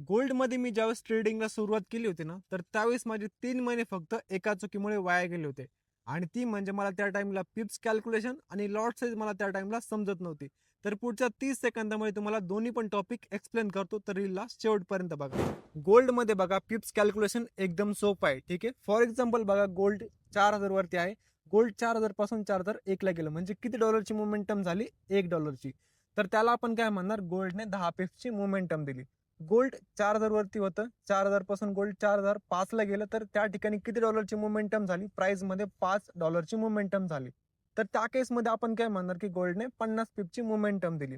गोल्डमध्ये मी ज्यावेळेस ट्रेडिंगला सुरुवात केली होती ना, तर त्यावेळेस माझे 3 महिने फक्त एका चुकीमुळे वाया गेले होते. आणि ती म्हणजे मला त्या टाईमला पिप्स कॅल्क्युलेशन आणि लॉट साईज मला त्या टाईमला समजत नव्हती. तर पुढच्या 30 सेकंदामध्ये तुम्हाला दोन्ही पण टॉपिक एक्सप्लेन करतो, तर रीलला शेवटपर्यंत बघा. गोल्डमध्ये बघा पिप्स कॅल्क्युलेशन एकदम सोपं आहे, ठीक आहे. फॉर एक्झाम्पल बघा, गोल्ड 4,000 वरती आहे. गोल्ड 4,000 पासून 4,001 गेलं म्हणजे किती डॉलरची मोमेंटम झाली? $1. तर त्याला आपण काय म्हणणार? गोल्डने 10 पिप्सची मोमेंटम दिली. गोल्ड 4,000 वरती होतं. 4,000 पासून गोल्ड 4,005 ला गेलं, तर त्या ठिकाणी किती डॉलरची मोमेंटम झाली? प्राइस मध्ये $5 मोमेंटम झाली. तर त्या केसमध्ये आपण काय म्हणणार की गोल्डने 50 पिपची मोमेंटम दिली.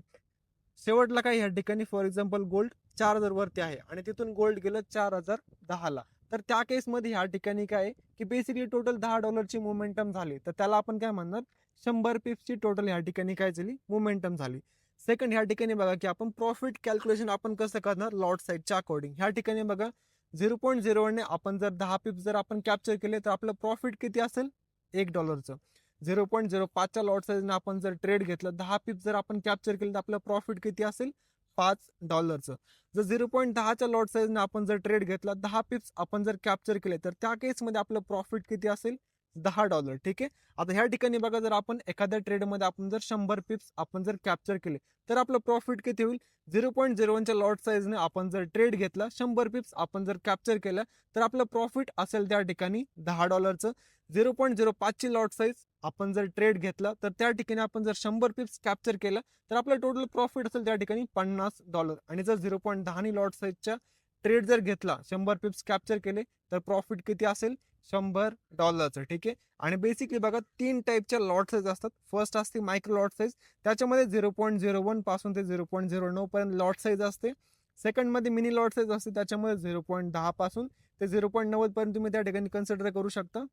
शेवटला काय ह्या ठिकाणी फॉर एक्झाम्पल गोल्ड 4,000 वरती आहे आणि तिथून गोल्ड गेलं 4,010 ला. तर त्या केसमध्ये ह्या ठिकाणी काय आहे की बेसिकली टोटल $10 मोमेंटम झाली. तर त्याला आपण काय म्हणणार? 100 पिप्सची टोटल ह्या ठिकाणी काय झाली? मोमेंटम झाली. सेकंड ह्या ठिकाणी बघा की आपण प्रॉफिट कॅल्क्युलेशन आपण कसं करणार? लॉट साईडच्या अकॉर्डिंग. ह्या ठिकाणी बघा 0.01 ने आपण जर 10 पिप्स जर आपण कॅप्चर केले तर आपलं प्रॉफिट किती असेल? $1. 0.05च्या लॉट साईजने आपण जर ट्रेड घेतलं, 10 पिप्स जर आपण कॅप्चर केलं तर आपलं प्रॉफिट किती असेल? $5. जर 0.10च्या लॉट साईजने आपण जर ट्रेड घेतला, 10 पिप्स आपण जर कॅप्चर केले, तर त्या केसमध्ये आपलं प्रॉफिट किती असेल? $10. ठीक आहे. आता ह्या ठिकाणी बघा, जर आपण एखाद्या ट्रेडमध्ये आपण जर 100 पिप्स आपण जर कॅप्चर केले, तर आपलं प्रॉफिट किती होईल? 0.01च्या लॉट साईजने आपण जर ट्रेड घेतला, 100 पिप्स आपण जर कॅप्चर केलं, तर आपलं प्रॉफिट असेल त्या ठिकाणी $10. 0.05ची लॉट साईज आपण जर ट्रेड घेतला, तर त्या ठिकाणी आपण जर 100 पिप्स कॅप्चर केलं, तर आपलं टोटल प्रॉफिट असेल त्या ठिकाणी $50. आणि जर 0.10 लॉट साईजच्या ट्रेड जर घेतला, 100 पिप्स कॅप्चर केले, तर प्रॉफिट किती असेल? $100. ठीक आहे. आणि बेसिकली बघा, 3 टाईपच्या लॉट साईज असतात. फर्स्ट असते मायक्रो लॉट साईज, त्याच्यामध्ये 0.01 पासून ते 0.09 पर्यंत लॉट साईज असते. सेकंड मध्ये मिनी लॉट साईज असते, त्याच्यामध्ये 0.10 पासून ते 0.90 पर्यंत तुम्ही त्या ठिकाणी कन्सिडर करू शकता.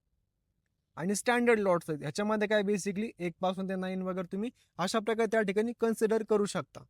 आणि स्टँडर्ड लॉट साईज ह्याच्यामध्ये काय बेसिकली 1 पासून ते 9 वगैरे तुम्ही अशा प्रकारे त्या ठिकाणी कन्सिडर करू शकता.